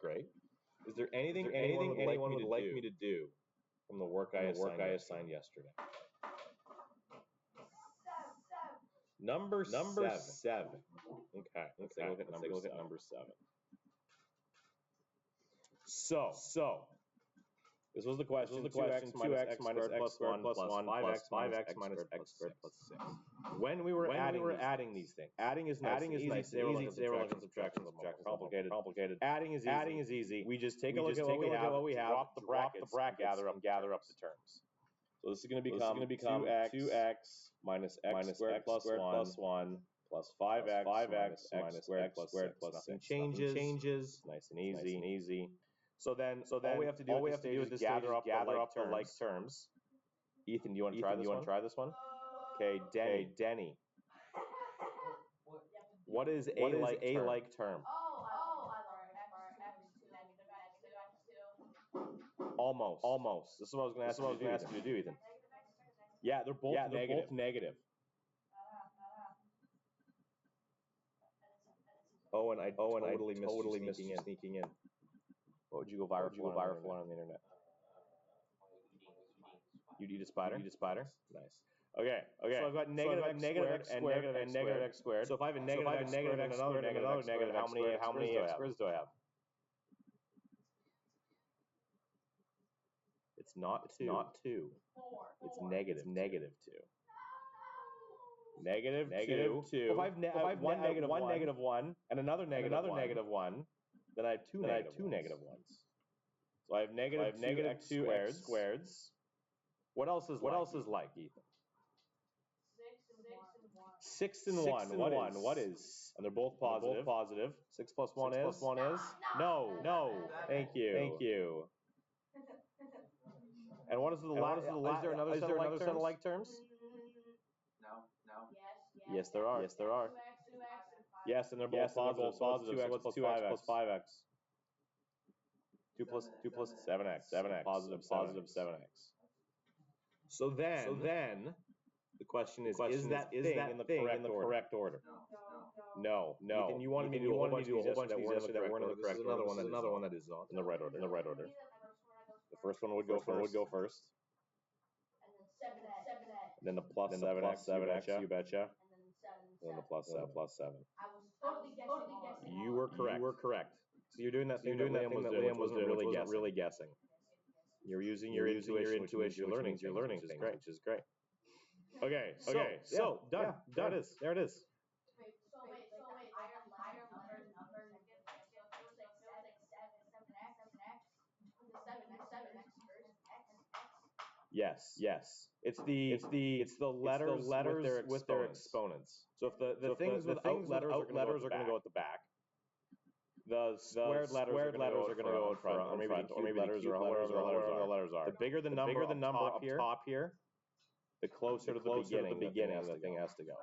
great. Is there anything anyone would like me to do from the work I assigned yesterday? Number 7. Okay, let's take a look at number 7. So this was the question. 2x minus x squared plus 1 plus 5x minus x squared plus 6. When we were adding these things, adding is nice. They were looking at subtraction, complicated. Adding is easy. We just take a look at what we have, drop the brackets, and gather up the terms. So this is going to become 2x minus x squared plus 1 plus 5x minus x squared plus 6. Nothing changes. Nice and easy. So then all we have to do is gather up the like terms. Ethan, do you want to try this one? Okay, Denny. What is a like term? Almost. This is what I was going to ask you to do, Ethan. Yeah, they're both negative. Oh, and I totally missed you sneaking in. What would you go viral for on the internet? You'd eat a spider? Nice. Okay. So I've got negative x squared and negative x squared. So if I have a negative x squared and another negative, how many x squareds do I have? It's not 2. It's negative 2. Negative 2. If I have one negative 1 and another negative 1, then I have two negative ones. So I have negative 2 x squareds. What else is like, Ethan? 6 and 1. What is? And they're both positive. 6 plus 1 is? No. Thank you. And what is the last? Is there another set of like terms? No. Yes, there are. Yes, and they're both positive. So 2x plus 5x. 2 plus 7x. Positive 7x. So then the question is that thing in the correct order? No. Ethan, you wanted me to do a whole bunch of these that weren't in the correct order. This is another one that is in the right order. The first one would go first. And then the plus 7x, you betcha. And then the plus 7. I was totally guessing. You were correct. So you're doing that thing that Liam wasn't really guessing. You're using your intuition, which you're learning things, which is great. Okay, so done. There it is. Wait, higher number, seven x first, x. Yes. It's the letters with their exponents. So if the things without letters are going to go at the back, the squared letters are going to go in front, or maybe letters or however the letters are. The bigger the number up top here, the closer to the beginning the thing has to go.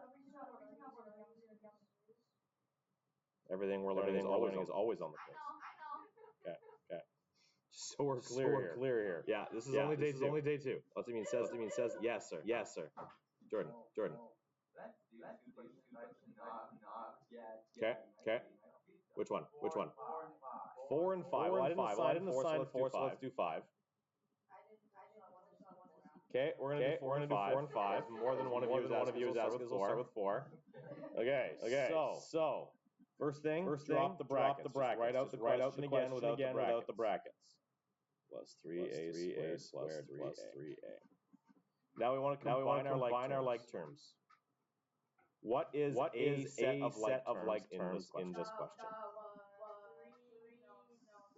Everything we're learning is always on the quiz. I know. Okay. So we're clear here. Yeah, this is only day 2. What do you mean says yes, sir. Jordan. Okay. Which one? 4 and 5. Well, I didn't assign 4, so let's do 5. Okay, we're gonna do 4 and 5. More than one of you is asking. We'll start with 4. Okay. So first thing, drop the brackets. Write out the question again without the brackets. Plus 3a squared plus 3a. Now we want to combine our like terms. What is a set of like terms in this question?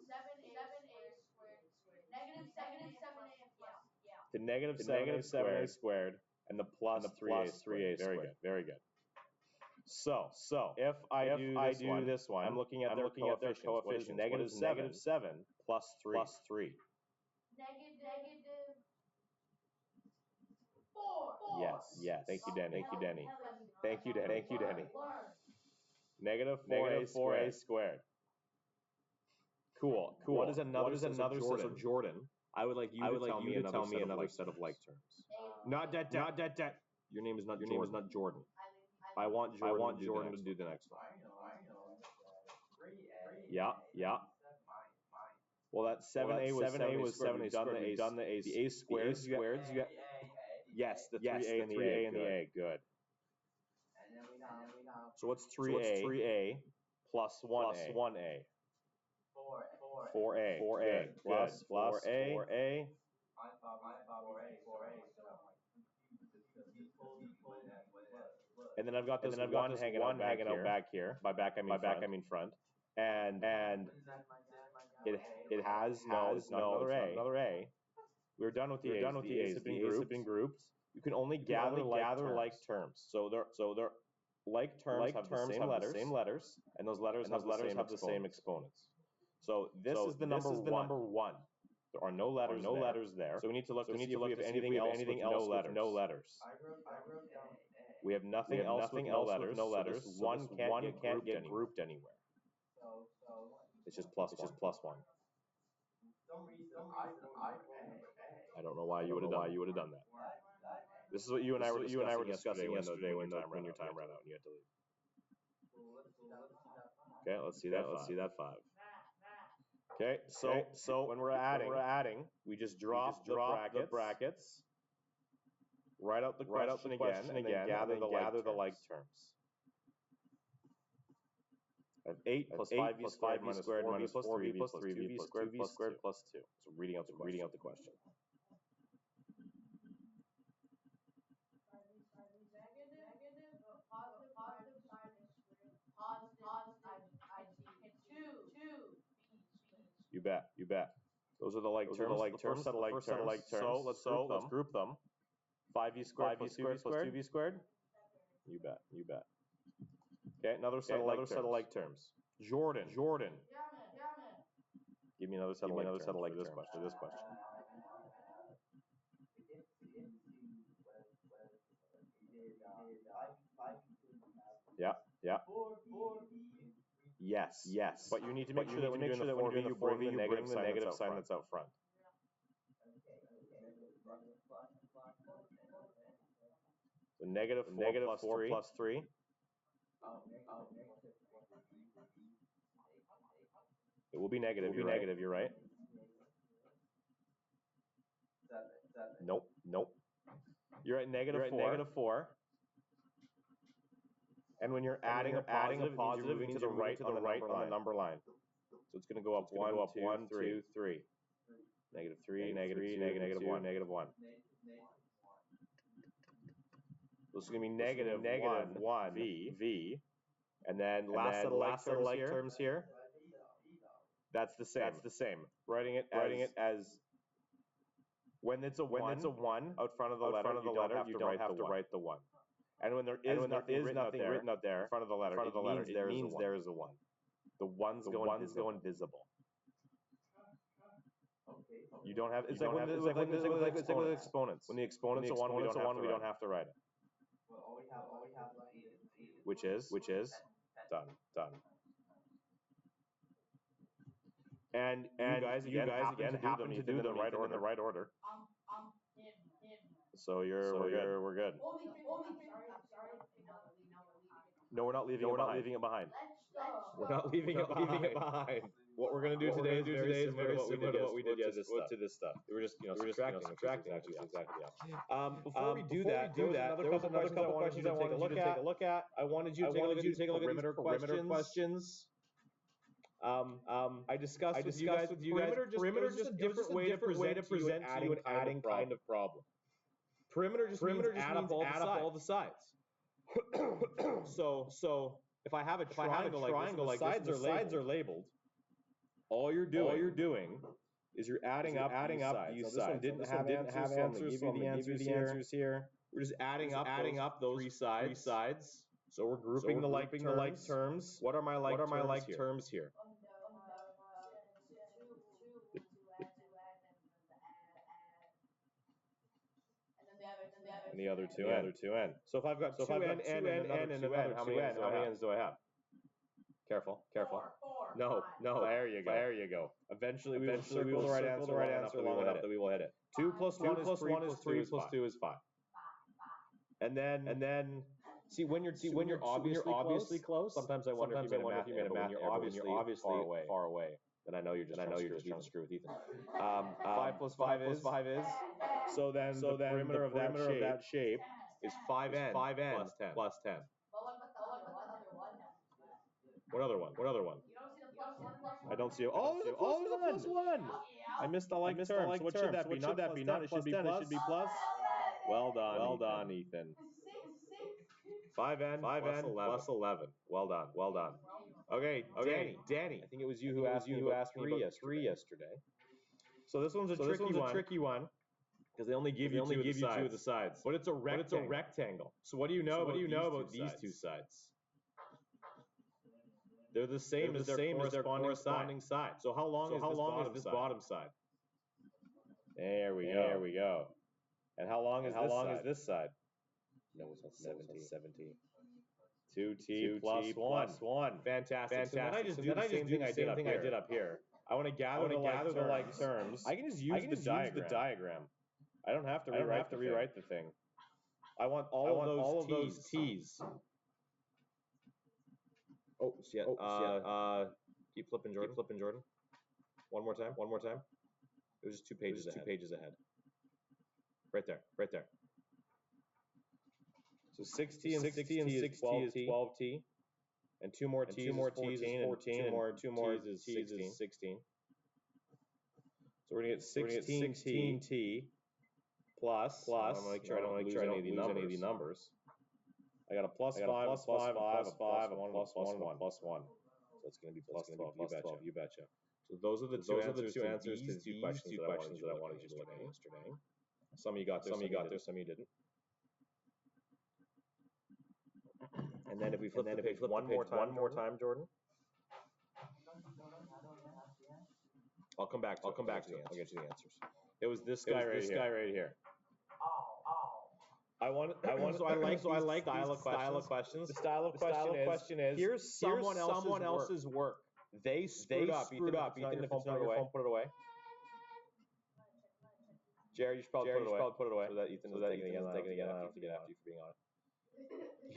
7a squared. Negative 7a. Yeah. The negative 7a squared and the plus 3a squared. Very good. So if I do this one, I'm looking at their coefficients. What is negative 7 plus 3? Negative 4. Yes. Thank you, Denny. Negative 4a squared. Cool. What is another set of Jordan? I would like you to tell me another set of like terms. Not that. Your name is not Jordan. I want Jordan to do the next one. Yeah. Well, that 7a was 7a squared. We've done the a squareds. You got yes, the 3a and the a. Good. And then we know. So what's 3a plus 1a? 4a. Good. Plus 4a. I thought 4A. And then I've got this one hanging out back here. By back I mean front. And it has not another a. We're done with the A's. The A's have been grouped. You can only gather like terms. So they're like terms have the same letters, and those letters have the same exponents. So this is the number one. There are no letters there. So we need to look. We have anything else with no letters. I wrote down A. We have nothing else with no letters. So this one can't get grouped anywhere. So It's just plus one. for some reason I don't know why you would have done that. This is what you and I were discussing yesterday when your time ran out and you had to leave. Okay, let's see that 5. Okay, so when we're adding, we just drop the brackets, write out the question again, and then gather the like terms. I have 8 plus 5b squared minus 4b plus 3b plus 3b squared plus 2. So reading out the question. Positive I see 2. You bet. Those are the like terms. The first set of like terms. So let's group them. 5b squared plus 2b squared. You bet. Okay, another set of like terms. Jordan. Yeah, man. Give me another set of like terms for this question. Yeah. Yes. But you need to make sure that when you're doing the 4b, you bring the negative sign that's out front. So negative 4 plus 3. It will be negative. You're right. Nope. You're at negative 4. And when you're adding a positive, you're moving to the right on the number line. So it's going to go up 1, 2, 3. Negative 3, negative 2, negative 1. So it's going to be negative 1 v. And then last set of like terms here. That's the same. Writing it as when it's a 1 out front of the letter, you don't have to write the 1. And when there is nothing written out there in front of the letter, it means there is a 1. The 1's go invisible. You don't have. It's like with exponents. When the exponent's a 1, we don't have to write it. Which is done. And you guys again happen to do them in the right order. So we're good. No, we're not leaving it behind. We're not leaving it behind. What we're going to do today is very similar to what we did to this stuff. We're just subtracting, which is exactly before we do that, there was another couple questions I wanted you to take a look at. I wanted you to take a look at these perimeter questions. I discussed with you guys. Perimeter just a different way to present to you an adding kind of problem. Perimeter just means add up all the sides. So if I have a triangle like this, the sides are labeled. All you're doing is you're adding up these sides. This one didn't have answers. So I'm going to give you the answers here. We're just adding up those three sides. So we're grouping the like terms. What are my like terms here? And the other two n. So if I've got two n and another two n, how many n's do I have? Careful. 4. No. There you go. Eventually we will circle the right answer long enough that we will hit it. 2 plus 1 is 3 plus 2 is 5. And then see when you're obviously close. Sometimes I wonder if you made a math error when you're obviously far away. then I know you're just trying to screw with Ethan. 5 plus 5 is? So then the perimeter of that shape is 5n plus 10. But what about the other one? What other one? You don't see the plus one? I don't see it. Oh, there's a plus 1. I missed the like term. So what should that be? Not plus 10. It should be plus. Well done, Ethan. 5n plus 11. Well done. Okay, Danny. I think it was you who asked me about 3 yesterday. So this one's a tricky one because they only give you two of the sides. But it's a rectangle. So what do you know about these two sides? They're the same as their corresponding side. So how long is this bottom side? There we go. And how long is this side? No, it's 17. 2t plus 1. Fantastic. So then I just do the same thing I did up here. I want to gather the like terms. I can just use the diagram. I don't have to rewrite the thing. I want all of those t's. Oh, shit. Keep flipping, Jordan. One more time. It was just 2 pages ahead. Right there. So 60 and 60 is 12t. And 2 more t's is 14, and 2 more t's is 16. So we're going to get 16t plus. I want to make sure I don't lose any of the numbers. I got a plus 5, a 5, a 1, a plus 1. So it's going to be plus 12. You betcha. So those are the two answers to these two questions that I wanted you to look at yesterday. Some of you got there, some of you didn't. And then if we flip the page one more time, Jordan. I'll come back to it. I'll get you the answers. It was this guy right here. I like style of questions. The style of question is here's someone else's work. They screwed up. Ethan, if it's not your phone, put it away. Jared, you should probably put it away. So that Ethan is taking it again after you for being on it.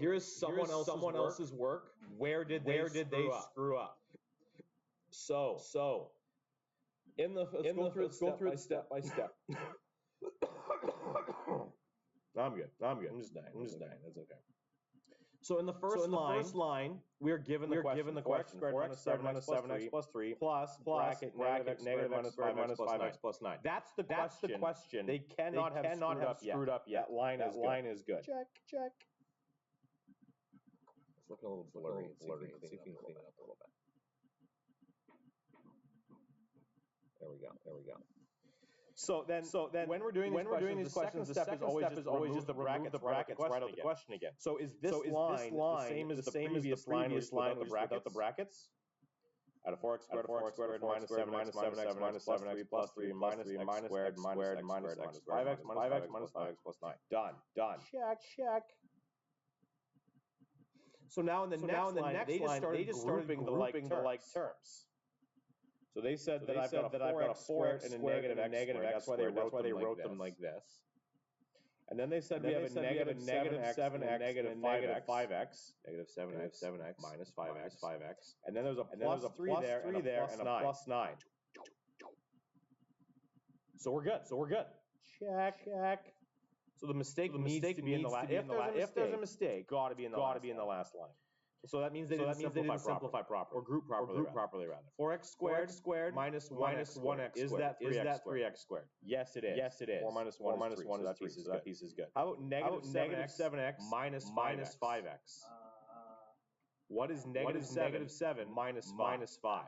Here is someone else's work. Where did they screw up? So let's go through it step by step. I'm good. I'm just dying. That's okay. So in the first line, we're given the question. 4x minus 7x plus 3 plus bracket negative minus 5 plus 9. That's the question. They cannot have screwed up yet. That line is good. Check. It's looking a little blurry. See if we can clean it up a little bit. There we go. So then, when we're doing these questions, the second step is always just the brackets right out the question again. So is this line the same as the previous line without the brackets? Out of 4x squared minus 7x minus 7x plus 3 minus x squared minus x 5x minus 5x plus 9. Done. Check. So now in the next line, they just started grouping the like terms. So they said that I've got a 4x and a negative x squared. That's why they wrote them like this. And then they said we have a negative 7x and a negative 5x. Negative 7x minus 5x. And then there's a plus 3 there and a plus 9. So we're good. Check. So the mistake needs to be in the last. If there's a mistake, got to be in the last line. So that means they didn't simplify properly. Or group properly rather. 4x squared minus 1x. Is that 3x squared? Yes, it is. 4 minus 1 is 3. So that piece is good. How about negative 7x minus 5x? What is negative 7 minus 5?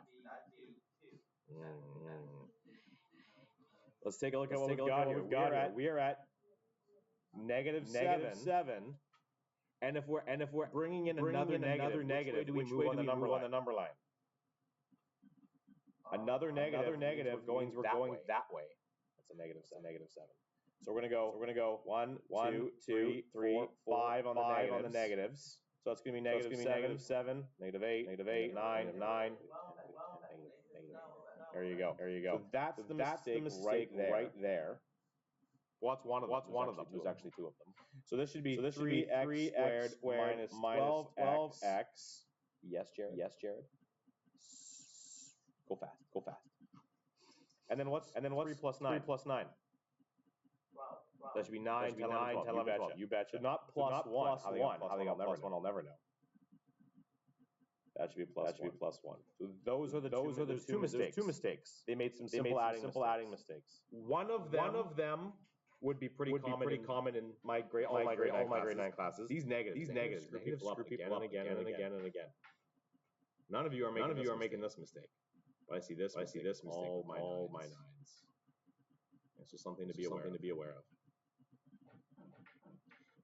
Let's take a look at what we've got here. We are at negative 7. And if we're bringing in another negative, which way do we move on the number line? Another negative, we're going that way. That's a negative 7. So we're gonna go 1, 2, 3, 5 on the negatives. So it's gonna be negative 7, negative 8, 9. There you go. So that's the mistake right there. What's one of them? There's actually 2 of them. So this should be 3x squared minus 12x. Yes, Jared. Go fast. Go fast. And then what's 3 plus 9? 3 plus 9. 12. That should be 9, 10, 11, 12. You betcha. So not plus 1. How they got plus 1, I'll never know. That should be plus 1. So those are the two mistakes. They made some simple adding mistakes. One of them would be pretty common in my grade 9 classes. These negatives screw people up again and again. None of you are making this mistake. But I see this mistake all my nines. It's just something to be aware of.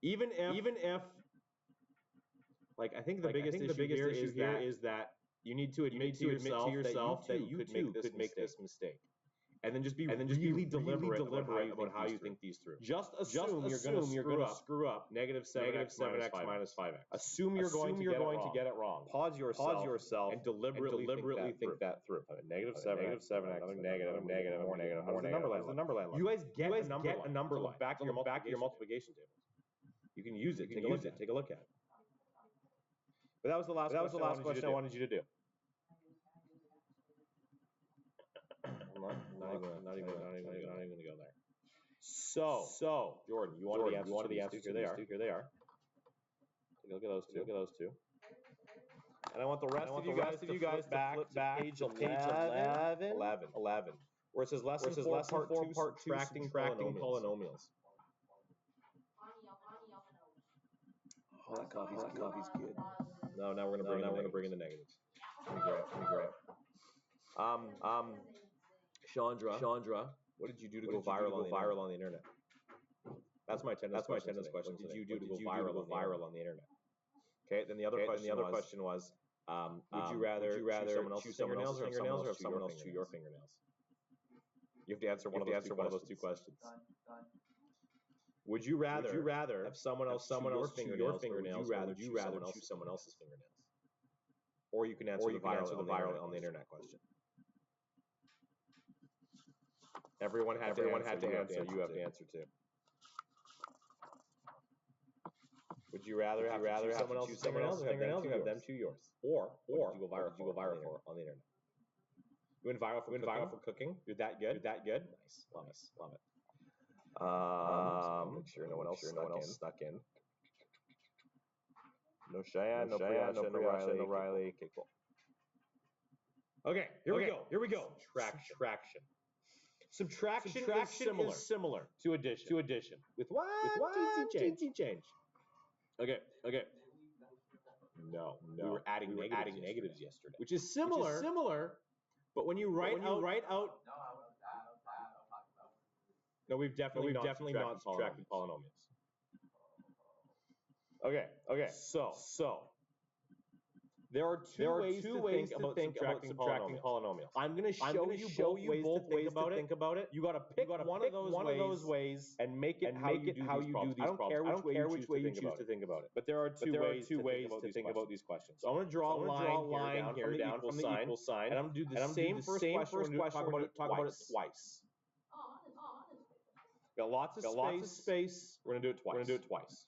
Even if like I think the biggest issue here is that you need to admit to yourself that you could make this mistake. And then just be really deliberate about how you think these through. Just assume you're going to screw up negative 7x minus 5x. Assume you're going to get it wrong. Pause yourself and deliberately think that through. Negative 7x, another negative, more negative. How does the number line look? You guys get a number line. Back to your multiplication tables. You can use it. Take a look at it. But that was the last question I wanted you to do. I'm not even gonna go there. So Jordan, you wanted the answers. Here they are. Take a look at those two. And I want the rest of you guys to flip back to page 11, where it says lesson 4, part 2, subtracting polynomials. Oh, that coffee's good. No, now we're gonna bring in the negatives. Great. Chandra, what did you do to go viral on the internet? That's my attendance question. What did you do to go viral on the internet? Okay, then the other question was, would you rather chew someone else's fingernails or have someone else chew your fingernails? You have to answer one of those two questions. Done. Would you rather have someone else chew your fingernails, or would you rather chew someone else's fingernails? Or you can answer the viral on the internet question. Everyone had to answer. You have to answer too. Would you rather have someone else's fingernails or have them chew yours? Or would you go viral for on the internet? You went viral for cooking? You're that good? Nice. Love it. Make sure no one else snuck in. No Cheyenne, no Priya, no Riley. Okay, cool. Okay, here we go. Subtraction. Subtraction is similar to addition. With one teensy change. Okay. No. We were adding negatives yesterday. Which is similar, but when you write out. No, we've definitely not subtracted polynomials. Okay. So there are two ways to think about subtracting polynomials. I'm going to show you both ways to think about it. You got to pick one of those ways and make it how you do these problems. I don't care which way you choose to think about it. But there are two ways to think about these questions. So I'm going to draw a line here down from the equal sign, and I'm going to do the same first question. Talk about it twice. Got lots of space. We're going to do it twice.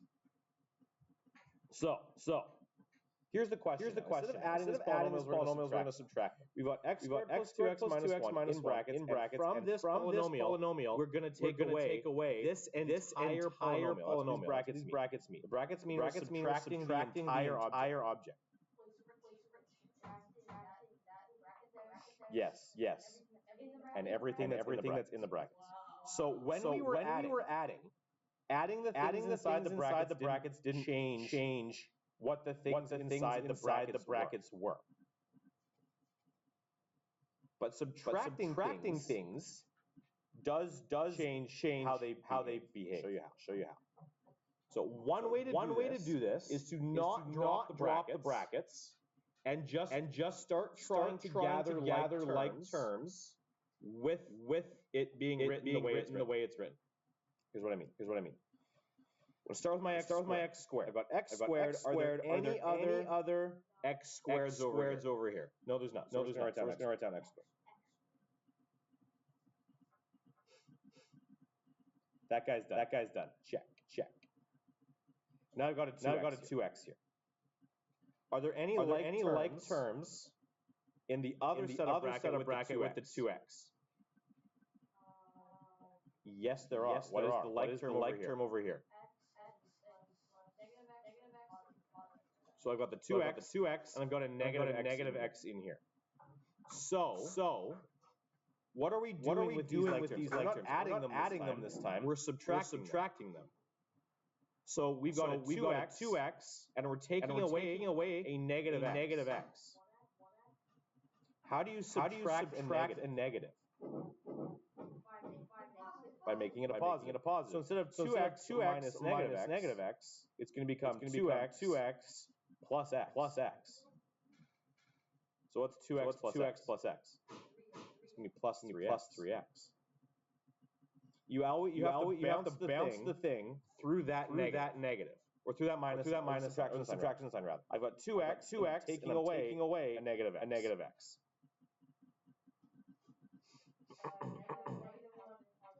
So here's the question. Instead of adding these polynomials, we're going to subtract them. We've got x squared plus 2x minus 1 in brackets. From this polynomial, we're going to take away this entire polynomial. These brackets mean. The brackets mean we're subtracting the entire object. Yes. And everything that's in the brackets. So when we were adding the things inside the brackets didn't change what the things inside the brackets were. But subtracting things does change how they behave. Show you how. So one way to do this is to not drop the brackets and just start trying to gather like terms with it being written the way it's written. Here's what I mean. We'll start with my x squared. I've got x squared. Are there any other x squareds over here? No, there's not. So we're just going to write down x squared. That guy's done. Check. Now I've got a 2x here. Are there any like terms in the other set of bracket with the 2x? Yes, there are. What is the like term over here? So I've got the 2x, and I've got a negative x in here. So what are we doing with these like terms? We're not adding them this time. We're subtracting them. So we've got a 2x, and we're taking away a negative x. How do you subtract a negative? By making it a positive. So instead of 2x minus negative x, it's going to become 2x plus x. So what's 2x plus x? It's going to be plus 3x. You have to bounce the thing through that negative. Or through that minus subtraction sign rather. I've got 2x taking away a negative x.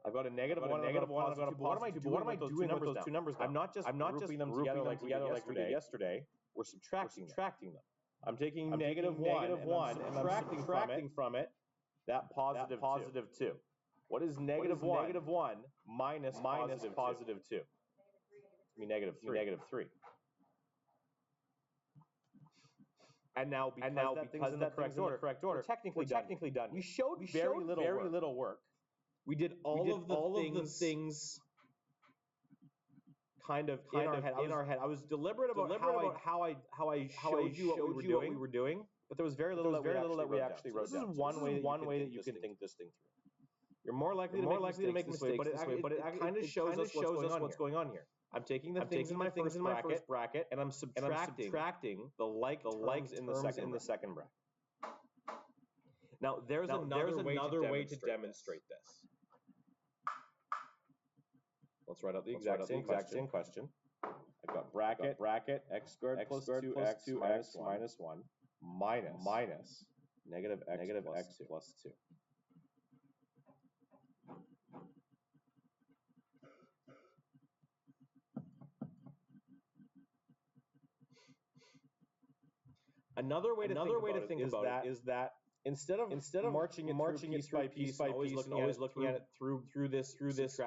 I've got a negative one, I've got a positive. What am I doing with those two numbers now? I'm not just grouping them together like we did yesterday. We're subtracting them. I'm taking negative one, and I'm subtracting from it that positive 2. What is negative 1 minus positive 2? It's going to be negative 3. And now because in the correct order, we're technically done. We showed very little work. We did all of the things kind of in our head. I was deliberate about how I showed you what we were doing, but there was very little that we actually wrote down. This is one way that you can think this thing through. You're more likely to make mistakes this way, but it kind of shows us what's going on here. I'm taking the things in my first bracket, and I'm subtracting the likes in the second bracket. Now, there's another way to demonstrate this. Let's write out the exact same question. I've got bracket x squared plus 2x minus 1 minus negative x plus 2. Another way to think about it is that instead of marching it piece by piece, always looking at it through this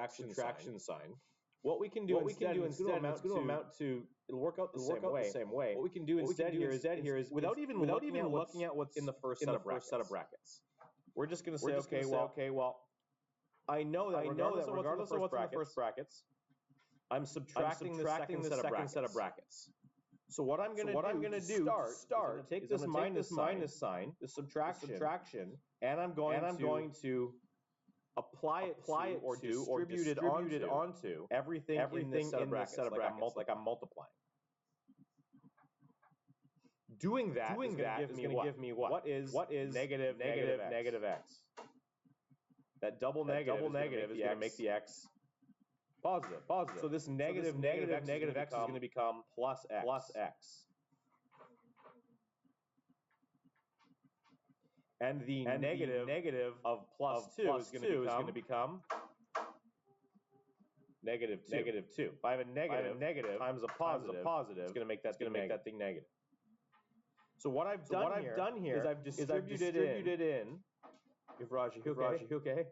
subtraction sign, what we can do instead, it's going to amount to, it'll work out the same way. What we can do instead here is without even looking at what's in the first set of brackets. We're just going to say, okay, well, I know that regardless of what's in the first brackets, I'm subtracting the second set of brackets. So what I'm going to do to start, take this minus sign, the subtraction, and I'm going to apply it or distribute it onto everything in this set of brackets, like I'm multiplying. Doing that is going to give me what? What is negative x? That double negative is going to make the x positive. So this negative x is going to become plus x. And the negative of plus 2 is going to become negative 2. If I have a negative times a positive, it's going to make that thing negative. So what I've done here is I've distributed in. Yuvraj, you okay?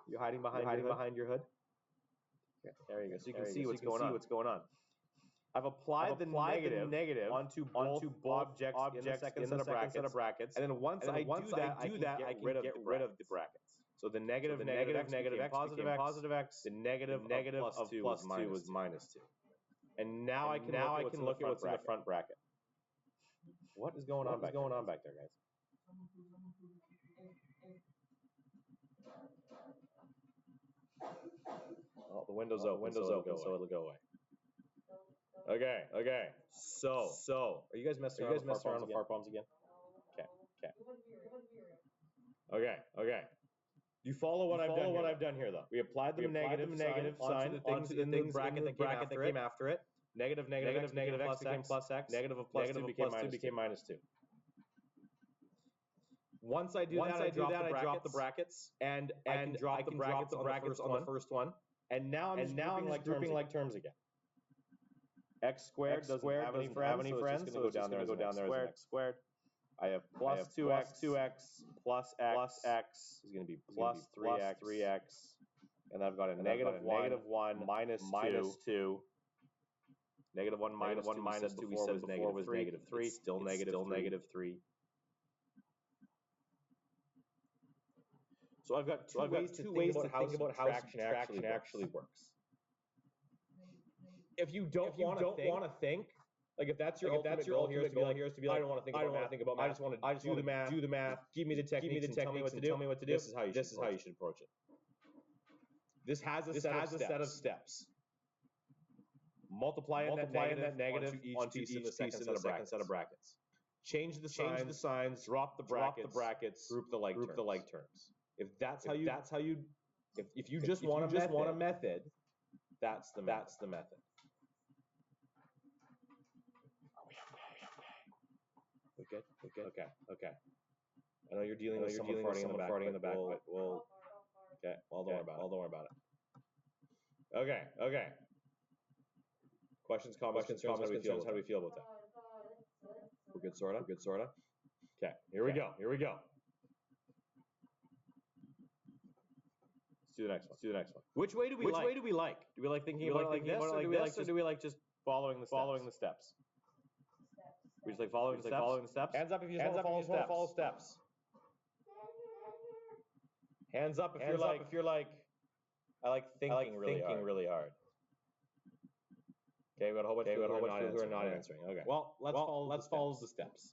You hiding behind your hood? Okay, there you go. So you can see what's going on. I've applied the negative onto both objects in the second set of brackets. And then once I do that, I can get rid of the brackets. So the negative x became positive x. The negative of plus 2 was minus 2. And now I can look at what's in the front bracket. What is going on back there, guys? Well, the window's open, so it'll go away. Okay. So, are you guys messing around with fart bombs again? Okay. You follow what I've done here, though. We applied the negative sign onto the things bracket that came after it. Negative x became plus x. Negative of plus 2 became minus 2. Once I do that, I drop the brackets, and I can drop the brackets on the first one. And now I'm just grouping like terms again. X squared doesn't have any friends, so it's just going to go down there as x squared. I have plus 2x plus x is going to be plus 3x. And I've got a negative 1 minus 2. Negative 1 minus 2 we said before was negative 3. It's still negative 3. So I've got two ways to think about how subtraction actually works. If you don't want to think, like if that's your ultimate goal here is to be like, I don't want to think about math. I just want to do the math. Give me the techniques and tell me what to do. This is how you should approach it. This has a set of steps. Multiply that negative onto each piece in the second set of brackets. Change the signs. Drop the brackets. Group the like terms. If you just want a method, that's the method. We good? Okay. I know you're dealing with someone farting in the back, but we'll. Okay. Well, don't worry about it. Okay. Questions, comments, concerns. How do we feel about that? We're good, sorta. Okay. Here we go. Let's do the next one. Which way do we like? Do we like thinking about it like this, or do we like just following the steps? We just like following the steps. Hands up if you just want to follow steps. Hands up if you're like, I like thinking really hard. Okay, we got a whole bunch of people who are not answering. Okay. Well, let's follow the steps.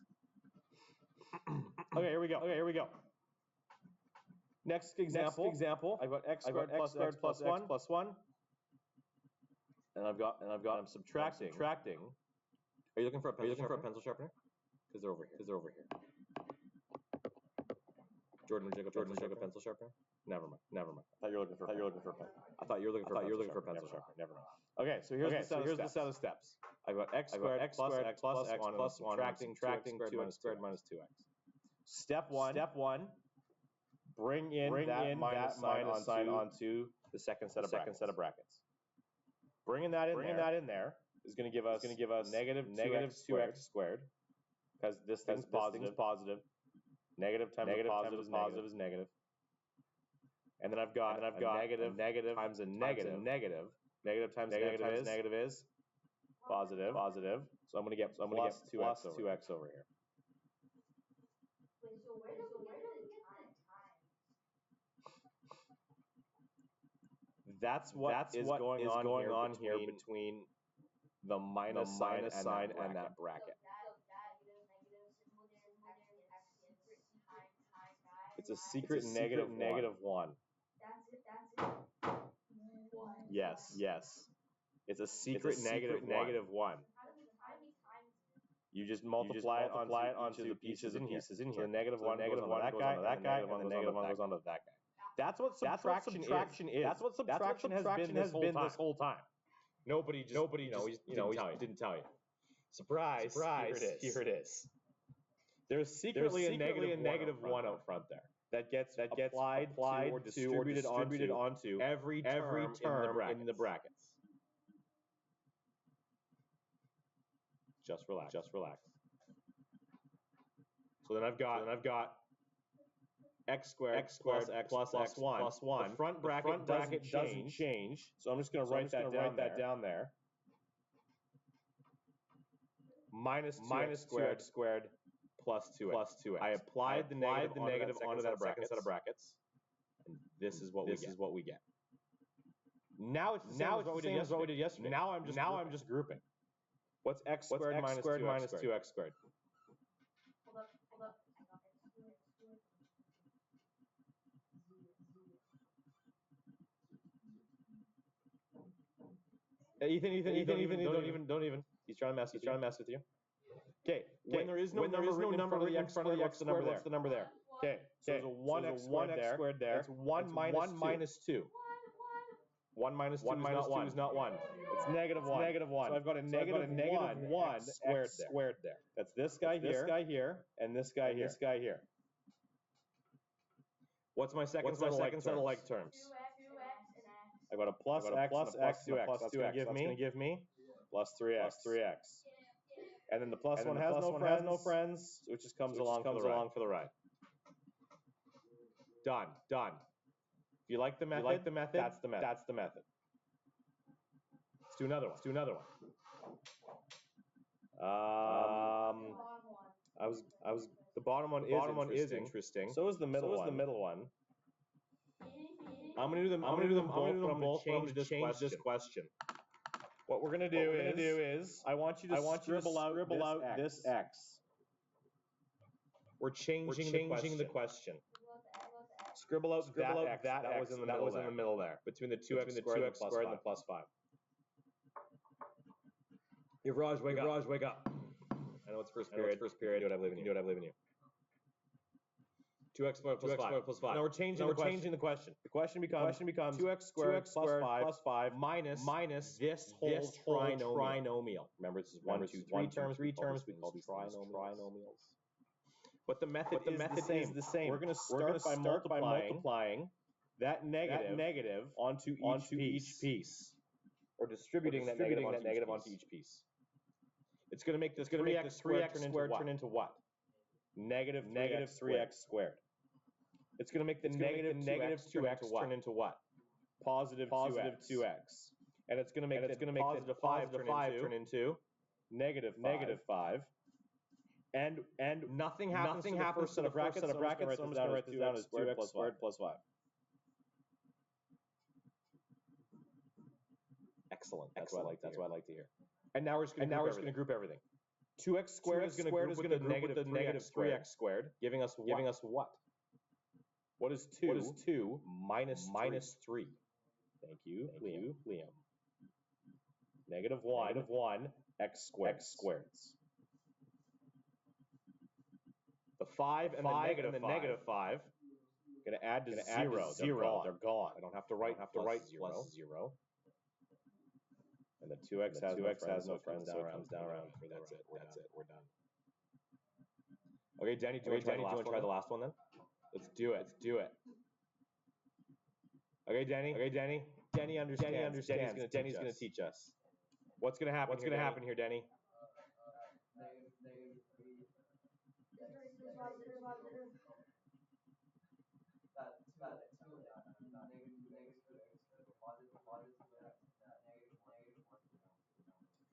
Okay, here we go. Next example. I've got x squared plus 1. And I'm subtracting. Are you looking for a pencil sharpener? Because they're over here. Jordan, would you like a pencil sharpener? Never mind. I thought you were looking for a pencil sharpener. Never mind. Okay, so here's the set of steps. I've got x squared plus x plus 1, subtracting 2x squared minus 2x. Step one. Bring in that minus sign onto the second set of brackets. Bringing that in there is going to give us negative 2x squared, because this thing's positive. Negative times positive is negative. And then I've got negative times a negative. Negative times negative is positive. So I'm going to get plus 2x over here. Wait, so where do we get the time? That's what is going on here between the minus sign and that bracket. It's a secret negative 1. That's it. Yes. It's a secret negative 1. How many times? You just multiply it onto the pieces in here. So the negative 1 goes onto that guy, and the negative 1 goes onto that guy. That's what subtraction is. That's what subtraction has been this whole time. Nobody didn't tell you. Surprise! Here it is. There's secretly a negative 1 out front there that gets applied to or distributed onto every term in the brackets. Just relax. So then I've got x squared plus x plus 1. The front bracket doesn't change. So I'm just going to write that down there. Minus 2x squared plus 2x. I applied the negative onto that second set of brackets. And this is what we get. Now it's the same as what we did yesterday. Now I'm just grouping. What's x squared minus 2x squared? Hold up. Ethan, don't even. He's trying to mess with you. Okay. When there is no number right in front of the x squared, what's the number there? Okay. So there's a 1x squared there. It's 1 minus 2. 1 minus 2 is not 1. It's negative 1. So I've got a negative 1 squared there. That's this guy here, and this guy here. What's my second set of like terms? 2x and x. I've got a plus x and a plus 2x. That's going to give me plus 3x. And then the plus one has no friends, so it just comes along for the ride. Done. If you like the method, that's the method. Let's do another one. The bottom one is interesting. So is the middle one. I'm gonna do them both, but I'm gonna change this question. What we're gonna do is I want you to scribble out this X. We're changing the question. Scribble out that X that was in the middle there. Between the 2x squared and the plus 5. Hey, Raj, wake up. I know it's first period. Do what I believe in you. 2x squared plus 5. Now we're changing the question. The question becomes 2x squared plus 5 minus this whole trinomial. Remember, this is one, two, three terms. We call these trinomials. But the method is the same. We're going to start by multiplying that negative onto each piece. Or distributing that negative onto each piece. It's going to make this 3x squared turn into what? Negative 3x squared. It's going to make the negative 2x turn into what? Positive 2x. And it's going to make the positive 5 turn into negative 5. And nothing happens to the first set of brackets, so I'm just going to write this down as 2x squared plus 5. Excellent. That's what I like to hear. And now we're just going to group everything. 2x squared is going to group with the negative 3x squared, giving us what? What is 2 minus 3? Thank you, Liam. Negative 1 x squareds. The 5 and the negative 5 going to add to 0. They're gone. I don't have to write plus 0. And the 2x has no friends, so it comes down around. That's it. We're done. Okay, Danny, do you want to try the last one then? Let's do it. Okay, Danny. Danny understands. Danny's going to teach us. What's going to happen here, Danny?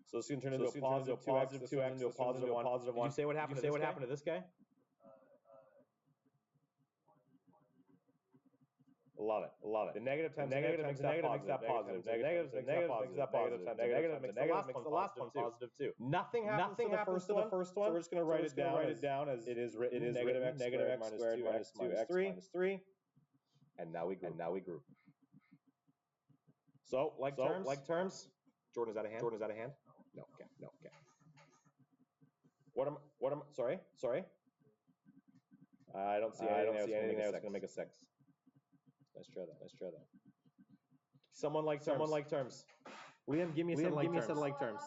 So it's going to turn into a positive 2x into a positive 1. Did you say what happened to this guy? Love it. The negative times negative makes that positive. Negative makes that positive. Negative makes the last one positive too. Nothing happens to the first one. So we're just going to write it down as it is written. Negative x squared minus 2x minus 3. And now we group. So like terms. Jordan, is that a hand? No. Okay. What am sorry? I don't see anything there that's going to make a 6. Let's try that. Someone like terms. Liam, give me a set of like terms.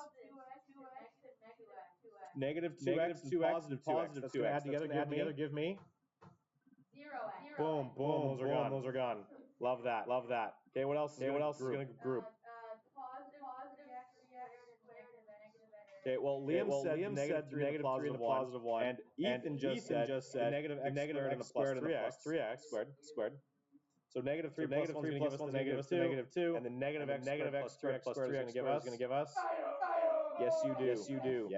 Negative 2x positive 2x. That's going to add together. Give me 0x. Boom. Those are gone. Love that. Okay, what else is going to group? Okay, well, Liam said negative 3 and positive 1, and Ethan just said negative x squared and the plus 3x squared. So negative 3 plus 1 is going to give us the negative 2, and the negative x squared plus 3x is going to give us. Yes, you do.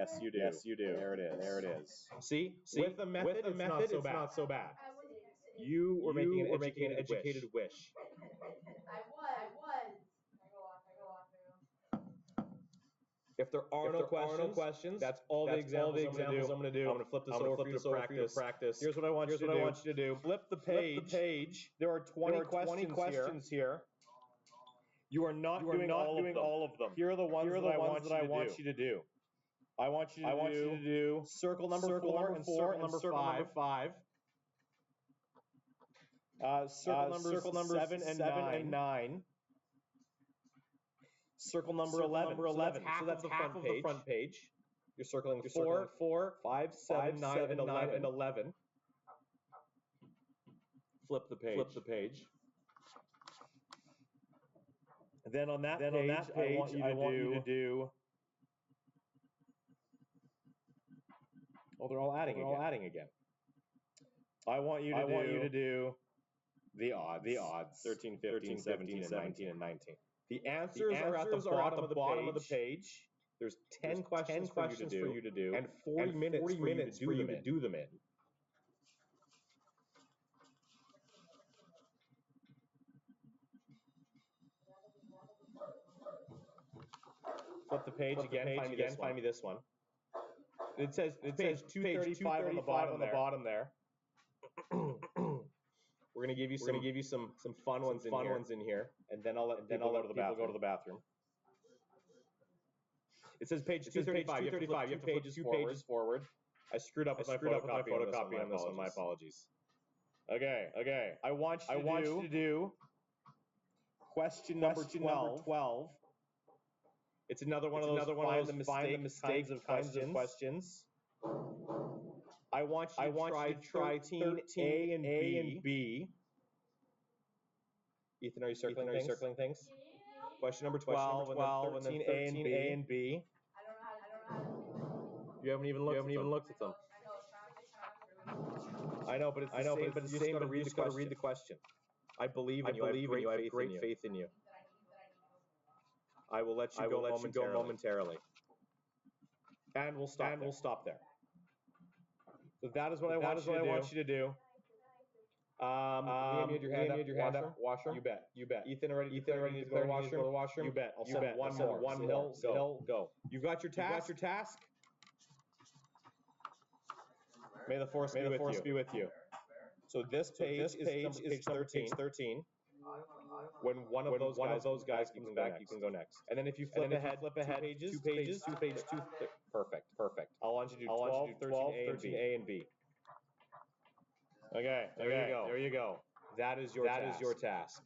There it is. See? With the method, it's not so bad. You were making an educated wish. I was. If there are no questions, that's all the examples I'm going to do. I'm going to flip this over for you to practice. Here's what I want you to do. Flip the page. There are 20 questions here. You are not doing all of them. Here are the ones that I want you to do. I want you to do circle number 4 and circle number 5. Circle numbers 7 and 9. Circle number 11. So that's half of the front page. You're circling 4, 5, 7, 9, and 11. Flip the page. And then on that page, I want you to do Well, they're all adding again. I want you to do the odds. 13, 15, 17, and 19. The answers are at the bottom of the page. There's 10 questions for you to do, and 40 minutes for you to do them in. Flip the page again. Find me this one. It says page 235 on the bottom there. We're gonna give you some fun ones in here, and then I'll let people go to the bathroom. It says page 235. You have to flip two pages forward. I screwed up with my photocopy on this one. My apologies. Okay. I want you to do question number 12. It's another one of those find the mistakes kinds of questions. I want you to try 13 A and B. Ethan, are you circling things? Question number 12 and then 13 A and B. I don't know how to do it. You haven't even looked at them. I know, but it's the same. But you just gotta read the question. I believe in you. I have great faith in you. I will let you go momentarily. And we'll stop there. So that is what I want you to do. Liam, you had your hand up. Washroom? You bet. Ethan already needs to go to the washroom? You bet. I'll send one more. Go. You've got your task. May the force be with you. So this page is page 13. When one of those guys comes back, you can go next. And then if you flip ahead two pages, perfect. I want you to do 12, 13 A and B. Okay, there you go. That is your task.